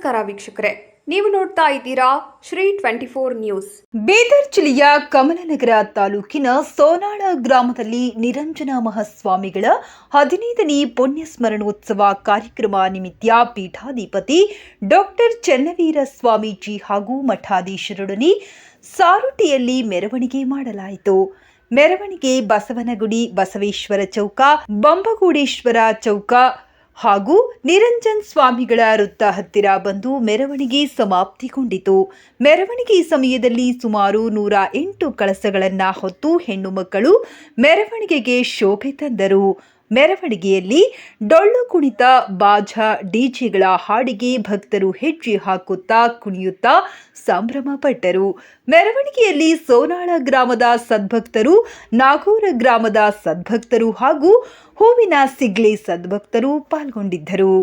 ನಮಸ್ಕಾರ ವೀಕ್ಷಕರೇ, ನೀವು ನೋಡ್ತಾ ಇದ್ದೀರಾ ಶ್ರೀ 24 ನ್ಯೂಸ್. ಬೀದರ್ ಜಿಲ್ಲೆಯ ಕಮಲನಗರ ತಾಲೂಕಿನ ಸೋನಾಳ ಗ್ರಾಮದಲ್ಲಿ ನಿರಂಜನ ಮಹಾಸ್ವಾಮಿಗಳ 15ನೇ ಪುಣ್ಯ ಸ್ಮರಣೋತ್ಸವ ಕಾರ್ಯಕ್ರಮ ನಿಮಿತ್ತ ಪೀಠಾಧಿಪತಿ ಡಾಕ್ಟರ್ ಚನ್ನವೀರ ಸ್ವಾಮೀಜಿ ಹಾಗೂ ಮಠಾಧೀಶರೊಡನೆ ಸಾರುಟಿಯಲ್ಲಿ ಮೆರವಣಿಗೆ ಮಾಡಲಾಯಿತು. ಮೆರವಣಿಗೆ ಬಸವನಗುಡಿ, ಬಸವೇಶ್ವರ ಚೌಕ, ಬಂಬಗೂಡೇಶ್ವರ ಚೌಕ ಹಾಗೂ ನಿರಂಜನ್ ಸ್ವಾಮಿಗಳ ವೃತ್ತ ಹತ್ತಿರ ಬಂದು ಮೆರವಣಿಗೆ ಸಮಾಪ್ತಿಗೊಂಡಿತು. ಮೆರವಣಿಗೆ ಸಮಯದಲ್ಲಿ ಸುಮಾರು 108 ಕಳಸಗಳನ್ನು ಹೊತ್ತು ಹೆಣ್ಣು ಮಕ್ಕಳು ಮೆರವಣಿಗೆಗೆ ಶೋಭೆ ತಂದರು. ಮೆರವಣಿಗೆಯಲ್ಲಿ ಡೊಳ್ಳು ಕುಣಿತ, ಬಾಜಾ, ಡಿಜೆಗಳ ಹಾಡಿಗೆ ಭಕ್ತರು ಹೆಜ್ಜೆ ಹಾಕುತ್ತಾ ಕುಣಿಯುತ್ತಾ ಸಂಭ್ರಮ ಪಟ್ಟರು. ಮೆರವಣಿಗೆಯಲ್ಲಿ ಸೋನಾಳ ಗ್ರಾಮದ ಸದ್ಭಕ್ತರು, ನಾಗೂರ ಗ್ರಾಮದ ಸದ್ಭಕ್ತರು ಹಾಗೂ ಹೂವಿನ ಸಿಗ್ಲೆ ಸದ್ಭಕ್ತರು ಪಾಲ್ಗೊಂಡಿದ್ದರು.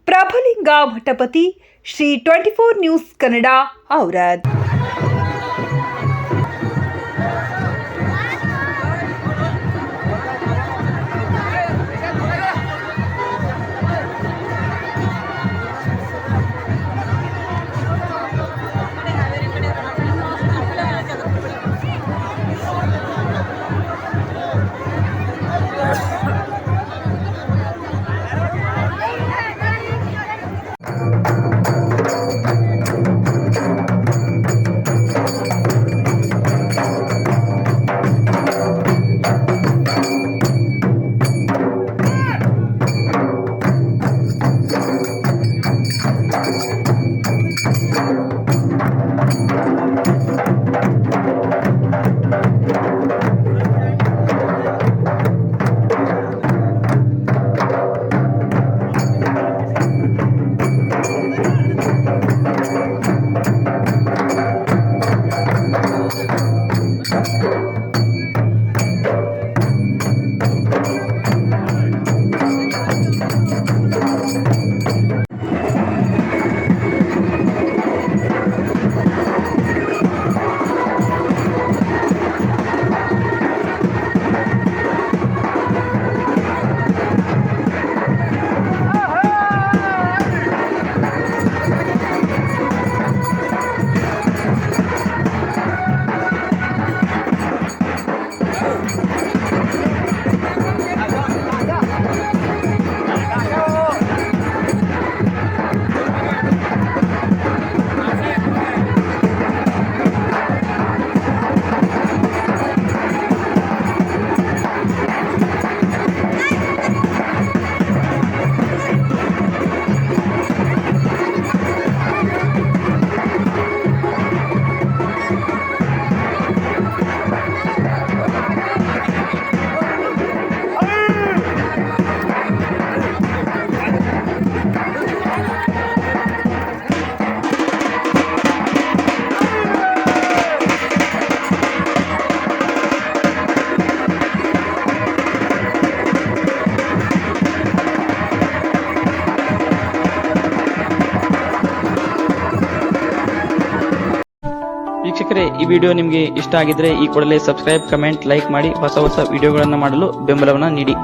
ಪ್ರಭುಲಿಂಗ ಮಠಪತಿ, ಶ್ರೀ 24 ನ್ಯೂಸ್ ಕನ್ನಡ, ಔರಾದ್. ವೀಕ್ಷಕರೇ, ಈ ವಿಡಿಯೋ ನಿಮಗೆ ಇಷ್ಟ ಆಗಿದ್ರೆ ಈ ಕೂಡಲೇ ಸಬ್ಸ್ಕ್ರೈಬ್, ಕಮೆಂಟ್, ಲೈಕ್ ಮಾಡಿ ಹೊಸ ವಿಡಿಯೋಗಳನ್ನು ಮಾಡಲು ಬೆಂಬಲವನ್ನು ನೀಡಿ.